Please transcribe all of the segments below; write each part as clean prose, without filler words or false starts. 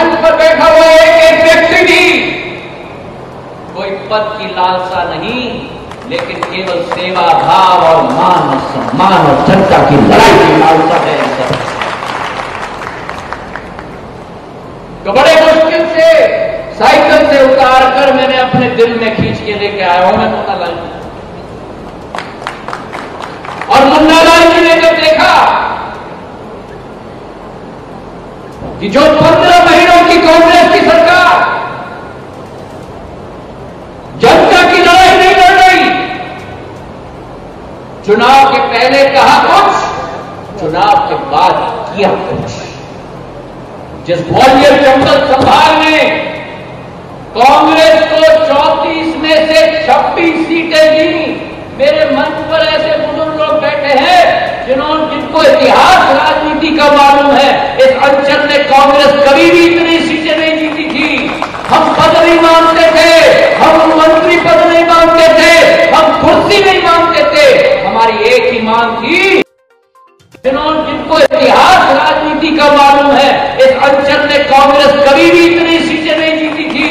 मंच पर बैठा हुआ एक व्यक्ति भी कोई पद की लालसा नहीं, लेकिन केवल सेवा भाव और मान और सम्मान और जनता की लड़ाई की लालसा है। तो बड़े मुश्किल से साइकिल से उतार कर मैंने अपने दिल में खींच के लेके आया हूं मैं मुन्ना लाल जी। और मुन्ना लाल जी ने जब देखा कि जो 15 महीनों की कांग्रेस की सरकार जनता की लड़ाई नहीं लड़ रही, चुनाव के पहले कहा कुछ, चुनाव के बाद किया कुछ। जिस ग्वालियर चंबल संभाग में कांग्रेस को 34 में से 26 सीटें दी, मेरे मंच पर ऐसे बुजुर्ग लोग बैठे हैं जिनको इतिहास राजनीति का मालूम है। इस अंचल में कांग्रेस कभी भी इतनी सीटें नहीं जीती थी। हम पद नहीं मांगते थे, हम मंत्री पद नहीं मांगते थे, हम कुर्सी नहीं मांगते थे। हमारी एक ही मांग थी, जिनको इतिहास राजनीति का मालूम है। इस अंचल में कांग्रेस कभी भी इतनी सीटें नहीं जीती थी।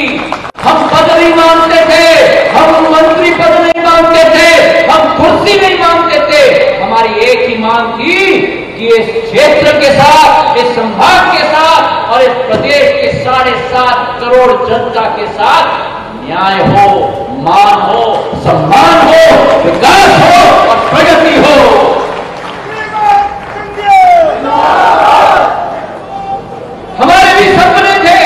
हम पद नहीं मांगते थे, हम मंत्री पद नहीं मांगते थे, हम कुर्सी नहीं मांगते थे। हमारी एक ही मांग थी कि इस क्षेत्र के साथ, इस संभाग के साथ और इस प्रदेश के 7.5 करोड़ जनता के साथ न्याय हो, मान हो, सम्मान हो, विकास हो और प्रगति हो। हमारे भी सपने थे।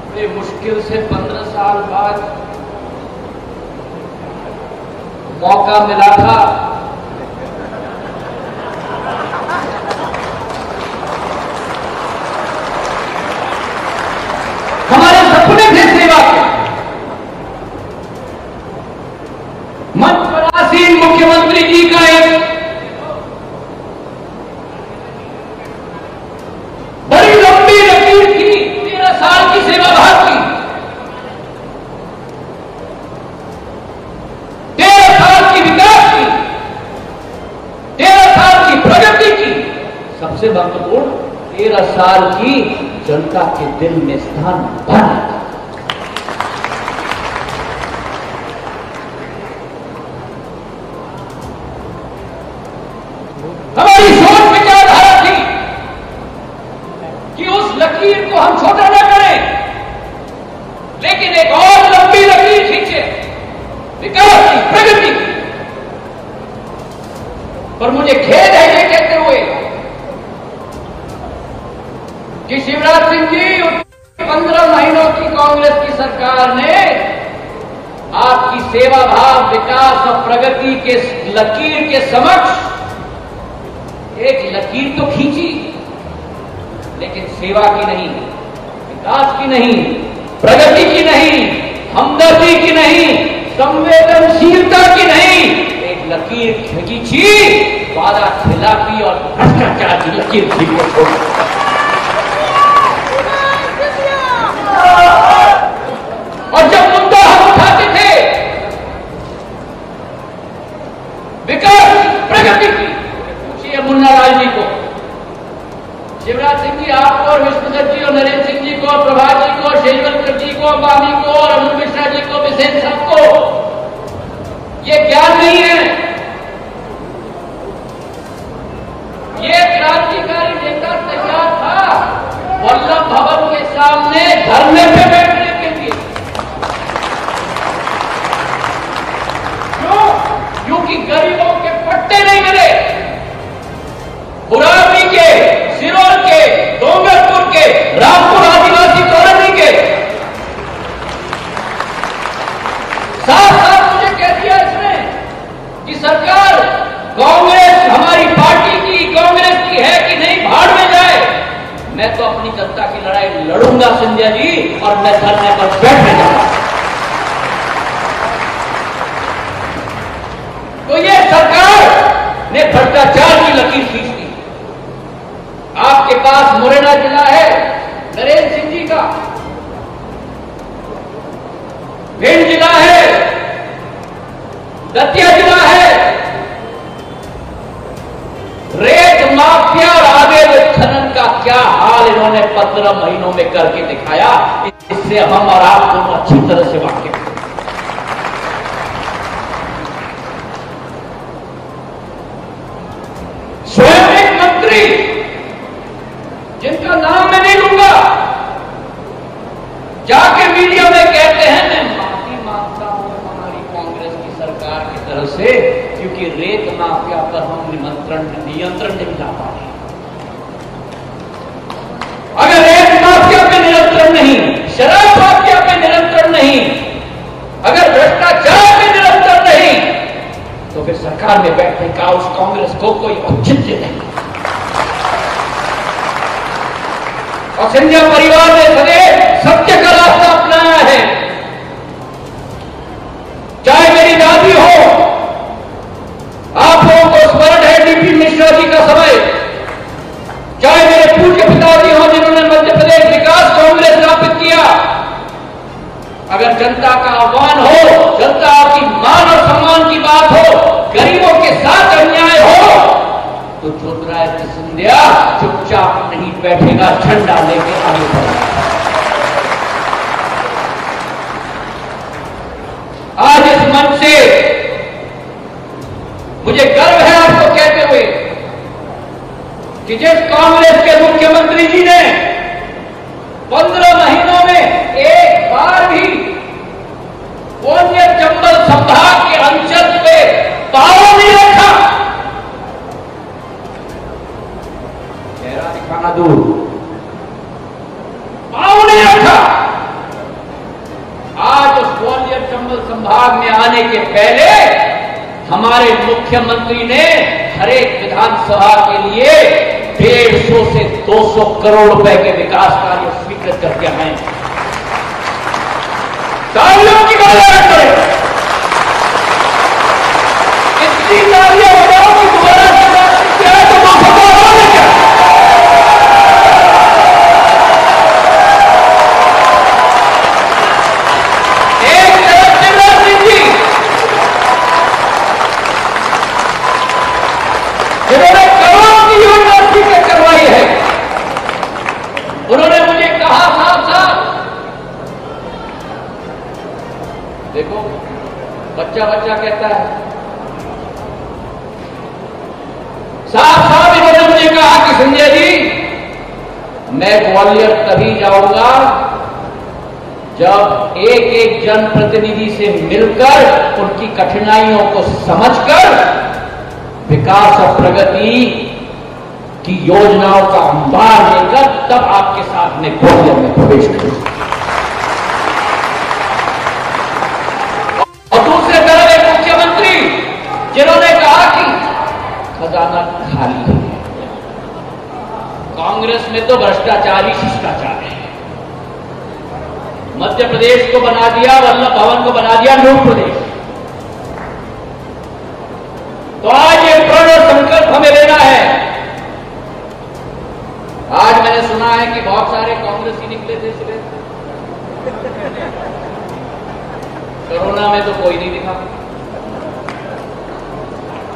बड़े मुश्किल से 15 साल बाद मौका मिला था। हमारे सपने थे सेवा के। मंच पर आसीन मुख्यमंत्री जी का एक बड़ी लंबी लकीर थी, 13 साल की सेवा भाव की, 13 साल की विकास की, 13 साल की प्रगति की, सबसे महत्वपूर्ण 13 साल की जनता के दिल में स्थान पाना। हमारी सोच विचारधारा थी कि उस लकीर को हम छोटा न करें, लेकिन एक और लंबी लकीर खींचे, विकास की, प्रगति की। पर मुझे खेद है ये कहते हुए कि शिवराज सिंह जी 15 महीनों की कांग्रेस की सरकार ने आपकी सेवा भाव, विकास और प्रगति के लकीर के समक्ष एक लकीर तो खींची, लेकिन सेवा की नहीं, विकास की नहीं, प्रगति की नहीं, हमदर्दी की नहीं, संवेदनशीलता की नहीं, एक लकीर खींची वादा खिलाफी और भ्रष्टाचार की लकीर खींची। और जब मुद्दा हम उठाते थे विकास, प्रगति की, पूछिए मुन्ना लाल जी को, शिवराज सिंह जी आपको और विष्णुदत्त जी और नरेंद्र सिंह जी को और प्रभात जी को और शेजवलकर जी को, अंबानी को और अरुण मिश्रा जी को, बिसेन साहब को ये ज्ञान नहीं है। ये क्रांतिकारी नेता तैयार था वल्लभ भवन के सामने धरने पे बैठने के लिए। क्यों? क्योंकि गरीबों के पट्टे नहीं मिले। बुरानी के, सिरोर के, डोंगरपुर के, रामपुर आदिवासी कॉलोनी के साथ मुझे कह दिया इसने कि सरकार कांग्रेस हमारी पार्टी की, कांग्रेस की है कि नहीं, भाड़ में जाए। मैं तो अपनी जनता की लड़ाई लड़ूंगा संजय जी, और मैं धरने पर बैठने जाऊंगा। तो ये सरकार ने भ्रष्टाचार की लकीर खींच दी। आपके पास मुरैना जिला है नरेंद्र सिंह जी का, भिंड जिला है, दतिया जिला है, रेत माफिया और आगे क्या हाल इन्होंने 15 महीनों में करके दिखाया, इससे हम और आप दोनों अच्छी तरह से वाकिफ हैं। स्वयं एक मंत्री जिनका नाम मैं नहीं लूंगा, जाके मीडिया में कहते हैं मैं माफी मांगता हूं हमारी कांग्रेस की सरकार की तरफ से, क्योंकि रेत माफिया पर हम नियंत्रण नहीं ला पा रहे। अगर रेत माफिया पे नियंत्रण नहीं, शराब माफिया पे नियंत्रण नहीं, अगर भ्रष्टाचार पे नियंत्रण नहीं, तो फिर सरकार में बैठने का उस कांग्रेस को कोई औचित्य नहीं। और सिंधिया परिवार ने सदैव सत्य का रास्ता अपनाया है। चाहे मेरी दादी हो, आप लोगों को स्मरण है डीपी मिश्रा जी का समय, चाहे मेरे पूज्य पिताजी हो जिन्होंने मध्य प्रदेश विकास कांग्रेस स्थापित किया। अगर जनता का आह्वान हो, जनता की मान और सम्मान की बात हो, गरीबों के साथ अन्याय हो, तो ज्योतिरादित्य सिंधिया चुपचाप नहीं बैठेगा, झंडा लेके आगे बढ़ेगा। आज इस मंच से मुझे गर्व है आपको कहते हुए कि जिस कांग्रेस के मुख्यमंत्री जी ने 15 महीनों में एक बार भी पूर्वी चंबल संभाग के अंचल पे पांव नहीं रखा, चेहरा दिखाना दूर, पांव नहीं रखा। आज उस ग्वालियर चंबल संभाग में आने के पहले हमारे मुख्यमंत्री ने हर एक विधानसभा के लिए 150 से 200 करोड़ रुपए के विकास कार्य स्वीकृत करके आए। तालियों की गड़गड़ाहट करें, इतनी तालियां बजाओ कि दोबारा क्या है तो क्या। एक तरफ शिवराज सिंह जी जिन्होंने करोड़ों की योजना स्वीकृत करवाई है, उन्होंने मुझे कहा साहब देखो, बच्चा कहता है साहब इन्होंने मुझे कहा कि संजय जी मैं ग्वालियर तभी जाऊंगा जब एक एक जनप्रतिनिधि से मिलकर उनकी कठिनाइयों को समझकर विकास और प्रगति की योजनाओं का अंबार लेकर तब आपके साथ में ग्वालियर में प्रवेश करूंगा। और दूसरे तरफ एक मुख्यमंत्री जिन्होंने कहा कि खजाना खाली है, कांग्रेस में तो भ्रष्टाचार ही शिष्टाचार है, मध्य प्रदेश को बना दिया, वल्लभ भवन को बना दिया लूट प्रदेश। तो आज ये प्रण संकल्प हमें लेना है। आज मैंने सुना है कि बहुत सारे कांग्रेसी निकले थे सुबह, कोरोना में तो कोई नहीं दिखा।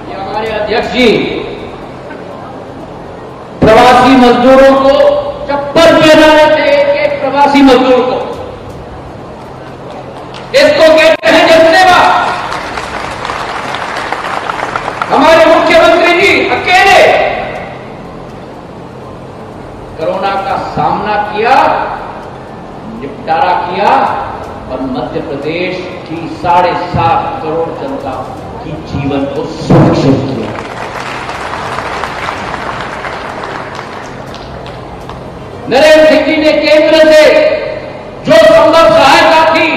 ये हमारे अध्यक्ष जी प्रवासी मजदूरों को चप्पल पहना रहे थे, एक प्रवासी मजदूर को। इसको कहते हैं जनसेवा। हमारे मुख्यमंत्री जी अकेले कोरोना का सामना किया, निपटारा किया और मध्य प्रदेश की 7.5 करोड़ जनता की जीवन को सुरक्षित किया। नरेंद्र सिंह जी ने केंद्र से जो संभव सहायता थी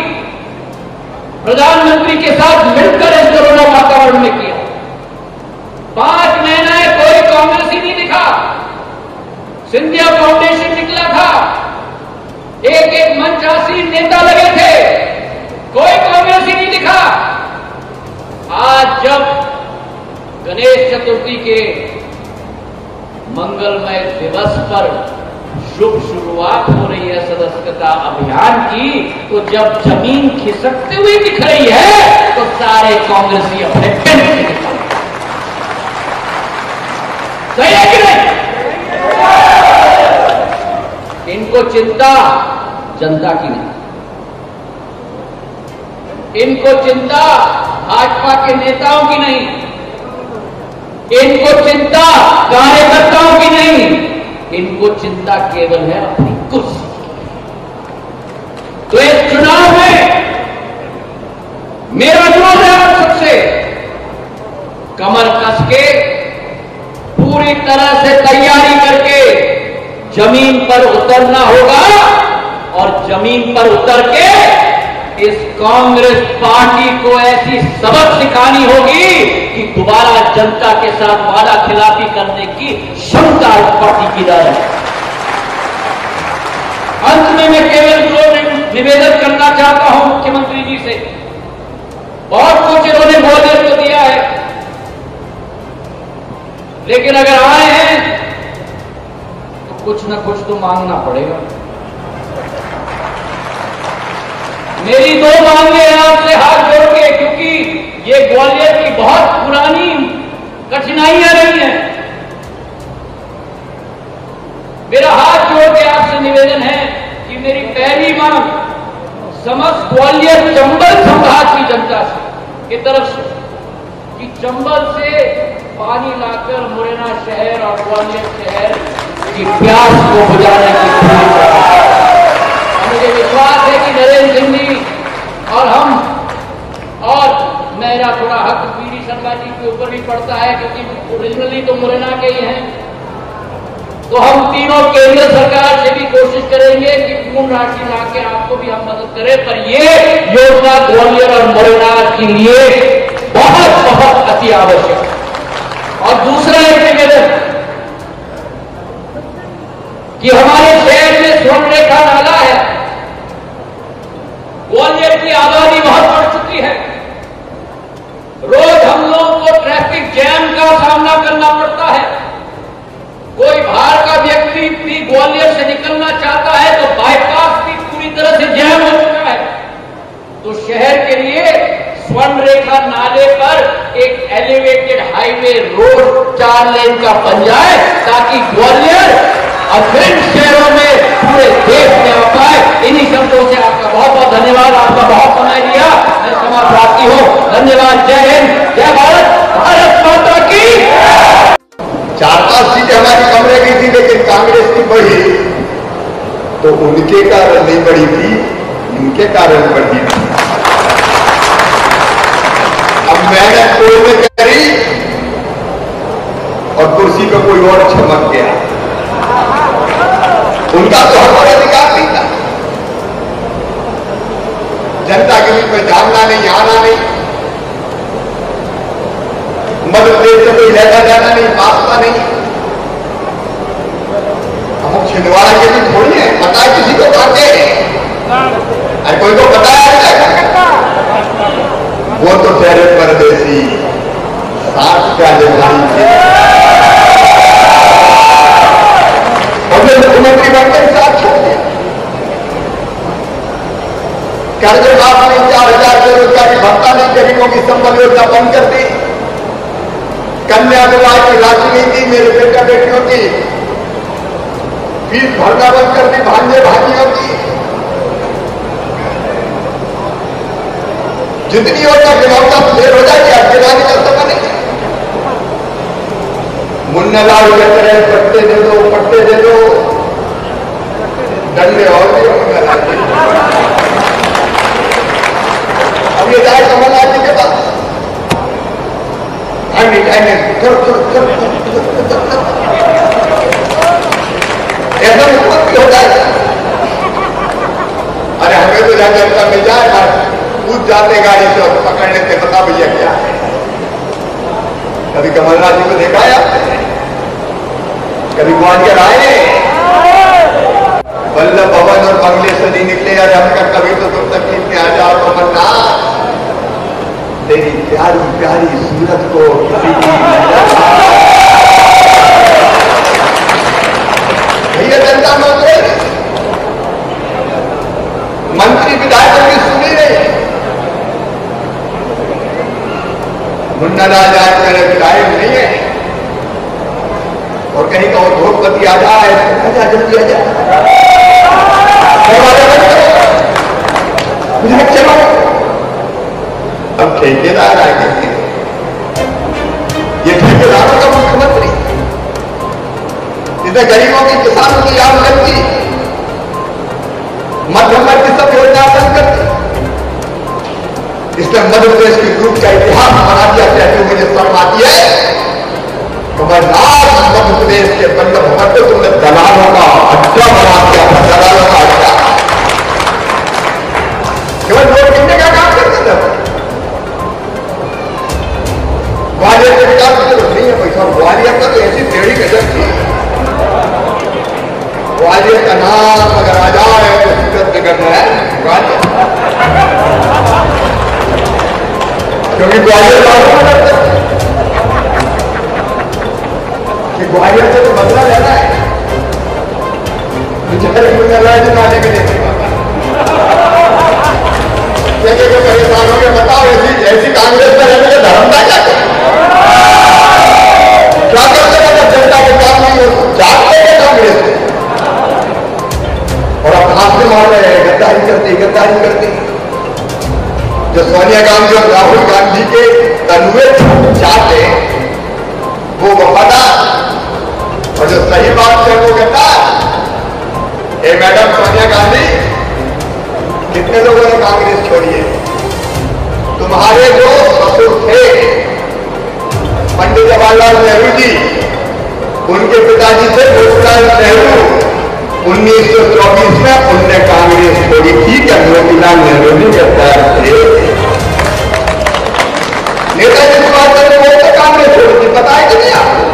प्रधानमंत्री के साथ मिलकर इस कोरोना वातावरण में किया। 5 महीने कोई कांग्रेसी नहीं दिखा, सिंधिया फाउंडेशन निकला था, एक मंचासीन नेता लगे थे, कोई कांग्रेसी नहीं दिखा। आज जब गणेश चतुर्थी के मंगलमय दिवस पर शुभ शुरुआत हो रही है सदस्यता अभियान की, तो जब जमीन खिसकती हुई दिख रही है तो सारे कांग्रेसी अपने पिंड से निकल सही है कि नहीं? इनको चिंता जनता की नहीं, इनको चिंता भाजपा के नेताओं की नहीं, इनको चिंता कार्यकर्ताओं की नहीं, इनको चिंता केवल है अपनी कुर्सी। तो इस चुनाव में मेरा अनुरोध है आप सबसे, कमर कस के पूरी तरह से तैयारी करके जमीन पर उतरना होगा और जमीन पर उतर के इस कांग्रेस पार्टी को ऐसी सबक सिखानी होगी कि दोबारा जनता के साथ वादा खिलाफी करने की क्षमता इस पार्टी की न रहे। अंत में मैं केवल दो निवेदन करना चाहता हूं मुख्यमंत्री जी से। बहुत कुछ इन्होंने ग्वालियर को दिया है, लेकिन अगर आए हैं तो कुछ न कुछ तो मांगना पड़ेगा। मेरी दो मांगे हैं आपसे हाथ जोड़ के, क्योंकि ये ग्वालियर की बहुत पुरानी कठिनाइयां रही हैं। मेरा हाथ जोड़ के आपसे निवेदन है कि मेरी पहली मांग समस्त ग्वालियर चंबल संभाग की जनता से की तरफ से कि चंबल से पानी लाकर मुरैना शहर और ग्वालियर शहर की प्यास को बुझाने की कोशिश करें। मुझे विश्वास है कि नरेंद्र सिंह जी और हम और मेरा थोड़ा हक पीडी शर्मा जी के ऊपर भी पड़ता है, क्योंकि ओरिजिनली तो मुरैना के ही हैं। तो हम तीनों केंद्र सरकार से भी कोशिश करेंगे कि पूर्ण राशि लाके आपको भी हम मदद करें, पर ये योजना ग्वालियर और मुरैना के लिए बहुत बहुत अति आवश्यक है। और दूसरा एक निवेदन कि हमारे शहर में स्वर्ण रेखा नाला है। ग्वालियर की आबादी बहुत बढ़ चुकी है, रोज हम लोगों को ट्रैफिक जैम का सामना करना पड़ता है। कोई बाहर का व्यक्ति भी ग्वालियर से निकलना चाहता है तो बाईपास भी पूरी तरह से जैम हो चुका है। तो शहर के लिए स्वर्ण रेखा नाले पर एक एलिवेटेड हाईवे रोड 4 लेन का बन जाए, ताकि ग्वालियर और फिर शहरों में पूरे देश में आ पाए। इन्हीं शब्दों से आपका बहुत बहुत धन्यवाद। आपका बहुत समय दिया, मैं क्षमा प्रार्थी हूं। धन्यवाद। जय हिंद, जय भारत, भारत माता की। 4-5 सीटें हमारी कम रह गई थी, लेकिन कांग्रेस की बढ़ी तो उनके कारण नहीं बढ़ी थी, इनके कारण बढ़ी थी। अब मेहनत कोई ने करी और कुर्सी पे कोई और चमक गया। उनका तो हक और अधिकार नहीं था। जनता के बीच में जानना नहीं, आना नहीं, मध्य प्रदेश से कोई लेकर जाना नहीं, बांटना नहीं। हम छिंदवाड़ा के भी थोड़ी है, पता है किसी को बांटे हैं, अरे कोई को पता है वो तो ठहरे परदेसी 60 प्याले भाई थे और मुख्यमंत्री बनकर साथ छोड़ दिया। कर्ज माफ नहीं, 4000 बेरोजगारी भत्ता नहीं, गरीबों की संबल योजना बंद कर दी, कन्या विवाह की राशि नहीं दी, मेरे बेटा बेटियों की फीस भरना बंद कर दी, भांजे भांजियों की जितनी योजना गिनौता फेल हो जाएगी, अब गिनाने का समय नहीं है। मुन्ना लाल के तरह पट्टे दे दो, पट्टे दे दो, डंडे और भी होंगे। अब ये जाए कमलनाथ जी के पास, ऐसा भी हो जाएगा। अरे हमें तो जहां जनता मिल जाए, कूद जाते गाड़ी से और पकड़ लेते, बता भैया क्या है। कभी कमलनाथ जी को देखा है आपने? कभी ग्वालियर आए? वल्लभ भवन और बंगले से नहीं निकले यार, हमका कभी तो तुम तकलीफ में आ जाओ कमलनाथ। तेरी प्यारी प्यारी सूरत को किसी की भैया जनता मांग रही, मंत्री विधायकों की सुनी नहीं। मुन्ना लाल आज मेरे विधायक नहीं है और कहीं का उद्योगपति आ जाए, जल्दी आ जाए। चलो अब ठेकेदार आगे, ये ठेकेदारों का मुख्यमंत्री, इसने गरीबों की, किसानों की आमदन की, मध्यम वर्ग की सब योजना बंद कर दी। इसने मध्य प्रदेश की ग्रुप का इतिहास बना दिया। कहते हुए मुझे शर्म आती है, कमलनाथ मध्य प्रदेश के बंद भवन को तुमने दलालों का अड्डा बना दिया था, दलालों का अड्डा। केवल वोट गिनने का काम करते थे। ग्वालियर के विकास की जरूरत नहीं है पैसा। ग्वालियर का तो ऐसी टेढ़ी गजब थी, ग्वालियर का नाम अगर आ जाए तो सूरत बिगड़ना है ग्वालियर, क्योंकि ग्वालियर कि ग्वालियर से तो बदला लेना है, बेचारे जिताने के लिए को परेशान हो गए। बताओ ऐसी कांग्रेस में रहने का धर्म था क्या करते हैं जब जनता के काम नहीं हो जाते हैं कांग्रेस में, और अब हाथ में मार रहे हैं, गद्दारी करते। जो सोनिया गांधी और राहुल गांधी के तनुए चाहते वो वफादार, और जो सही बात है वो गद्दार। मैडम सोनिया गांधी, कितने लोगों ने कांग्रेस छोड़ी है? तुम्हारे जो ससुर थे पंडित जवाहरलाल नेहरू जी, उनके पिताजी थे मोतीलाल नेहरू, 1924 में उनने कांग्रेस छोड़ी थी। क्या मोतीलाल नेहरू भी गद्दार थे? नेताजी सुभाष चंद्र बोस ने कांग्रेस छोड़ी थी, बताया कि नहीं आपको?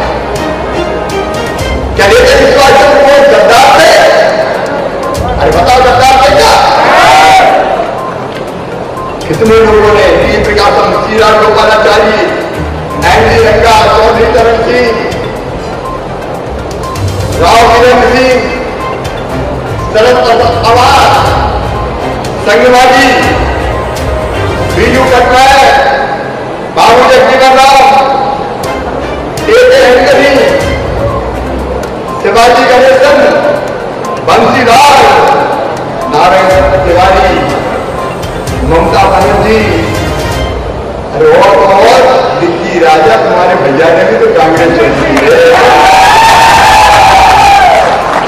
क्या नेताजी सुभाष चंद्र बोस गद्दार थे? अरे बताओ गद्दार थे क्या? कितने लोगों ने, डी प्रकाशम, सीरा गोपालाचारी, एनडी रंगा, चौधरी चरण सिंह, राव वीरेंद्र सिंह, शरद पवार, संगवाजी, बीजू पटनायक, बाबू जगजीवन राम, ए.के. अंकरी, शिवाजी गणेशन, बंसीलाल, नारायण तिवारी, ममता बनर्जी, अरे और दिल्ली राजा तुम्हारे भैया ने भी तो कांग्रेस छोड़ी है।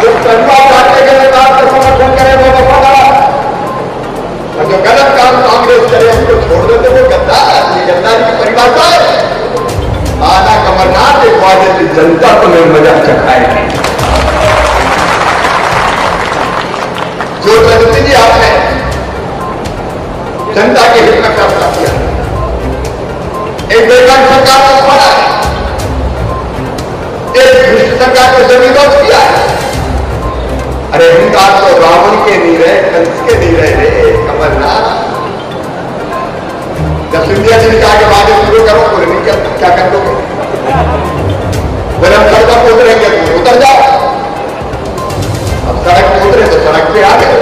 जो तलवा काटने के नेता का समर्थन करे वो वफादार, और जो गलत काम कांग्रेस करे उसको छोड़ देते वो गद्दार। ये गद्दारी की परिभाषा है। आना कमलनाथ, एक वादे की जनता तुम्हें मजा चखाएगी। जो प्रगति जी आपने जनता के हित में फैसला किया, एक बेकार सरकार को छोड़ा है, एक दुष्ट सरकार को जमीन किया है। अरे अहंकार तो रावण के नहीं रहे, कंस के नहीं रहे कमलनाथ। जब सिंधिया जी ने कहा कि वादे शुरू करो, बोले नहीं क्या कर दोगे? बोले हम सड़क पर उतरेंगे, तो उतर जाओ। अब सड़क पे उतरे तो सड़क पे आ गए,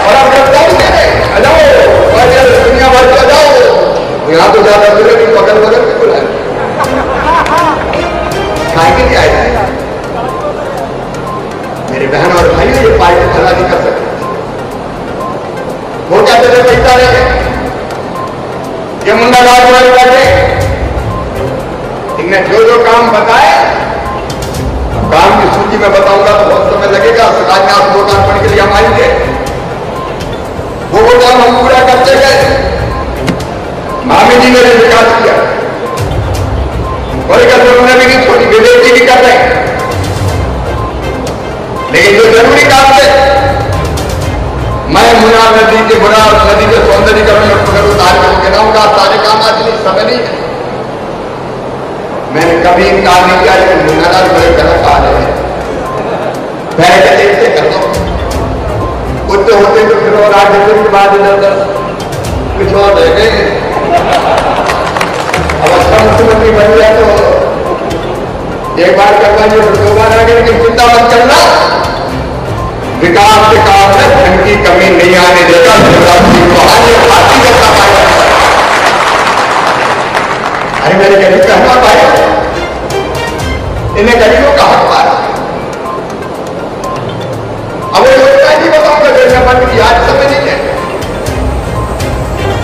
और अब गद्दारी करें, दुनिया भर का जाओ, यहां तो ज्यादा दूर नहीं, बगल में बुलाए खाएंगे नहीं आएगा। मेरे बहन और भाई ये पार्टी भला नहीं कर सकते। वो कहते थे पैसा रहे, ये मुंडा राज वाले बैठे, इनने जो काम बताए, काम की सूची में बताऊंगा तो बहुत समय लगेगा। शिलान्यास लोकार्पण के लिए हम आएंगे, वो काम हम पूरा करते गए। मामी जी ने विकास किया, और उन्होंने भी नहीं छोड़ी, विवेक जी भी कर रहे हैं। लेकिन जो जरूरी काम थे, मैं मुनार नदी के सौंदर्यीकरण करूँ, गिनाऊं का सारे काम आज नहीं, समय नहीं है। मैंने कभी इनकार नहीं किया, लेकिन मुनार बड़े गलत आ रहे हैं, बैठ के देखते कर दो। होते होते तो फिर और आगे के बाद इधर कुछ और रह गए। अब अच्छा मुख्यमंत्री बन गया तो एक बार करना जो दो बार आ गए, लेकिन चिंता मत करना, विकास के काम में धन की कमी नहीं आने देगा। भारतीय जनता पार्टी, अरे मेरे गरीब कहना भाई, इन्हें गरीबों का हक पाया। मुख्यमंत्री की आज समय नहीं है,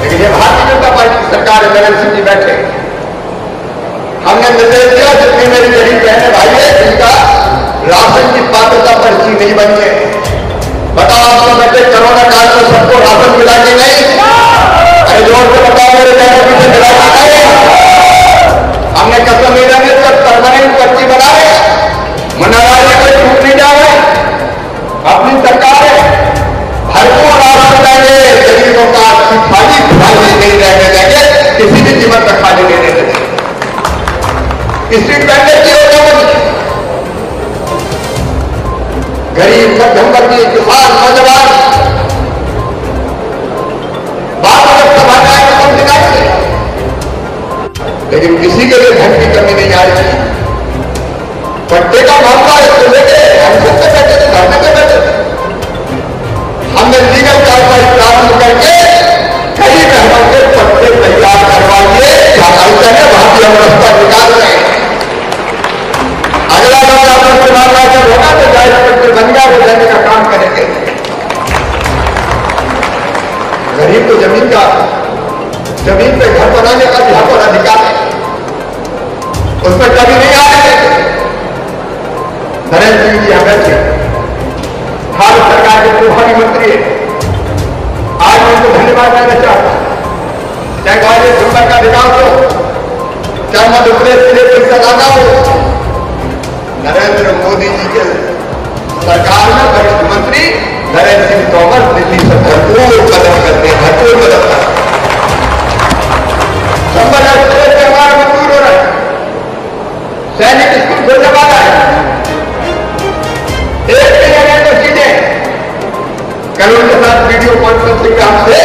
लेकिन ये भारतीय जनता पार्टी की सरकार है, नरेंद्र सिंह जी बैठे, हमने निर्देश दिया जितनी मेरी गरीब बहने भाई है जिनका राशन की पात्रता पर्ची नहीं बनी है, बताओ आप लोग बैठे कोरोना काल में सबको राशन मिला के नहीं? अरे जोर से बताओ मेरे बहनों पीछे मिला के नहीं? हमने कसम मीडिया में सब परमानेंट पर्ची बना रहे, मनोराज्य कोई छूट नहीं जाए, अपनी सरकार है, भरपूर राशन देंगे, गरीबों का खाली नहीं रहने देंगे, किसी भी कीमत पर खाली नहीं रहने देंगे। स्ट्रीट वेंडर की होगा गरीब मध्यम वर्गीय किसान नौजवान बात अगर समाज आए तो कम दिखाएंगे, लेकिन किसी के लिए धन की कमी नहीं आएगी। पट्टे का मामला इसको लेके हम सबसे बैठे थे, धरने पे बैठे थे, हमने लीगल कार्रवाई प्रारंभ करके कई बहनों के पट्टे तैयार करवाइए, जहां है वहां की हम रास्ता निकाल रहे हैं। अगला बार आपको चुनाव जब होगा तो जायज पट्टे बन गया वो लेने का काम करेंगे। गरीब को जमीन पे घर बनाने का भी हक और अधिकार है, उस पर कभी नहीं आए। नरेंद्र सिंह जी हमें थे, भारत सरकार के प्रभारी मंत्री है, आज मैं उनको धन्यवाद देना चाहता हूं। चाहे ग्वालियर चंबल का विकास हो, चाहे मध्य प्रदेश के लिए पैसा लाना हो, नरेंद्र मोदी जी के सरकार में वरिष्ठ मंत्री नरेंद्र सिंह तोमर दिल्ली से भरपूर कदम करते हैं, भरपूर कदम करते हैं। चंबल एक्सप्रेस से हमारा मंजूर हो रहा है, सैनिक स्कूल खुलने वाला है, एक के जगह तो सीधे कल उनके साथ वीडियो कॉन्फ्रेंसिंग में हमसे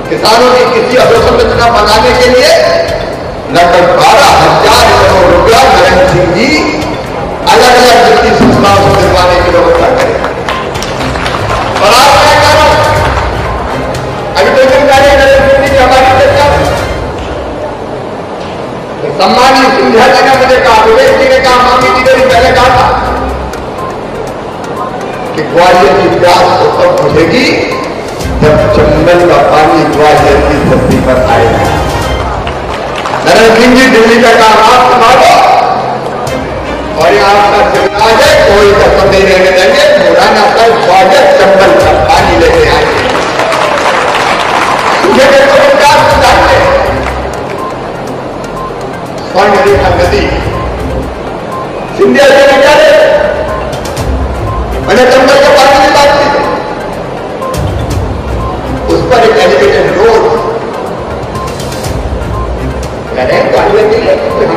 किसानों की कृषि अधोसंरचना बनाने के लिए लगभग 12,000 करोड़ रुपया नरेंद्र सिंह जी अलग अलग वित्तीय संस्थाओं से दिलवाने की व्यवस्था करें। और आज मैं कह रहा हूं, अभी तो जानकारी नरेंद्र सिंह जी की हमारी चर्चा सम्मानीय सिंधिया जी ने मुझे कहा, विवेक जी ने कहा, मामी जी ने भी पहले कहा था कि ग्वालियर की प्यास तो तब बुझेगी जब चंबल का पानी ग्वालियर की धरती पर आएगा। नरेंद्र सिंह जी दिल्ली का काम आप संभालो और ये आपका जिम्मेदार है, कोई कसम नहीं रहने देंगे, पुराना पर ग्वालियर चंबल का पानी लेके आएंगे। मुझे क्या सुझाते स्वर्ण रेखा नदी सिंधिया जी ने क्या दे, मैंने चंबल का पानी की बात की, उस पर एक एलिवेटेड रोड ग्वालियर के लिए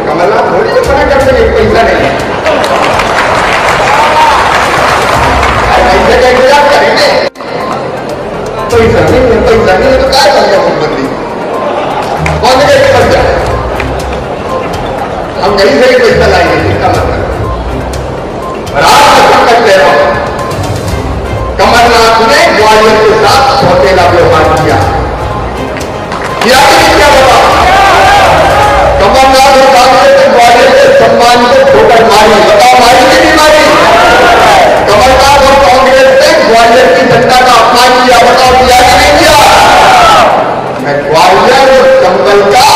कमलनाथ थोड़ी से मना कर सके, पैसा नहीं है, पैसे का इंतजाम करेंगे, पैसा नहीं है तो क्या बन गया मुख्यमंत्री, कौन जगह बन जाए, हम कहीं से ही पैसा लाएंगे, चिंता मत करो। और आज मैं कहते रहो, कमलनाथ ने ग्वालियर के साथ सौतेला व्यवहार किया कि नहीं क्या बताओ, कमलनाथ और कांग्रेस ने ग्वालियर के सम्मान को ठोकर मारी, बताओ मारी कि नहीं मारी? कमलनाथ और कांग्रेस ने ग्वालियर की जनता का अपमान किया, बताओ किया कि नहीं किया? मैं ग्वालियर और चंबल का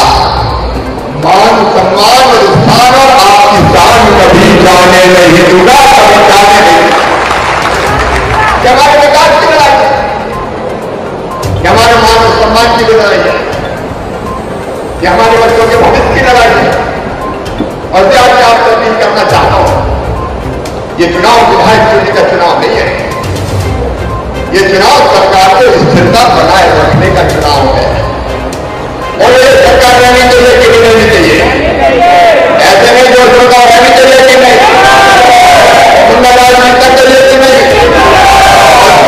मान सम्मान और स्थान और आपकी जान कभी जाने नहीं दूंगा, कभी जाने नहीं। हमारे विकास की लड़ाई है, हमारे मान और सम्मान की लड़ाई है, ये हमारे बच्चों के भविष्य की लड़ाई है। और मैं आज आपसे अपील करना चाहता हूं, ये चुनाव विधायक चुनने का चुनाव नहीं है, ये चुनाव सरकार को स्थिरता बनाए रखने का चुनाव है। और ये सरकार रहनी चाहिए कि नहीं रहनी चाहिए? ऐसे में जो सरकार रहनी चाहिए कि नहीं, राजनीति चाहिए कि नहीं?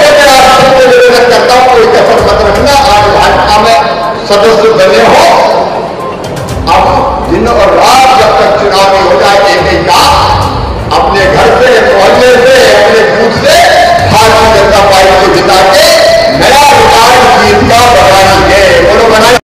मैं आप सबसे निवेदन करता हूं, कोई कसर मत रखना। आज भाजपा में सदस्य बने हो, अब दिन और रात जब तक चुनाव नहीं हो जाए, एक काम अपने घर से, मोहल्ले से, अपने बूथ से भारतीय जनता पार्टी को जिता के नया रिकॉर्ड जीत का बनाएंगे।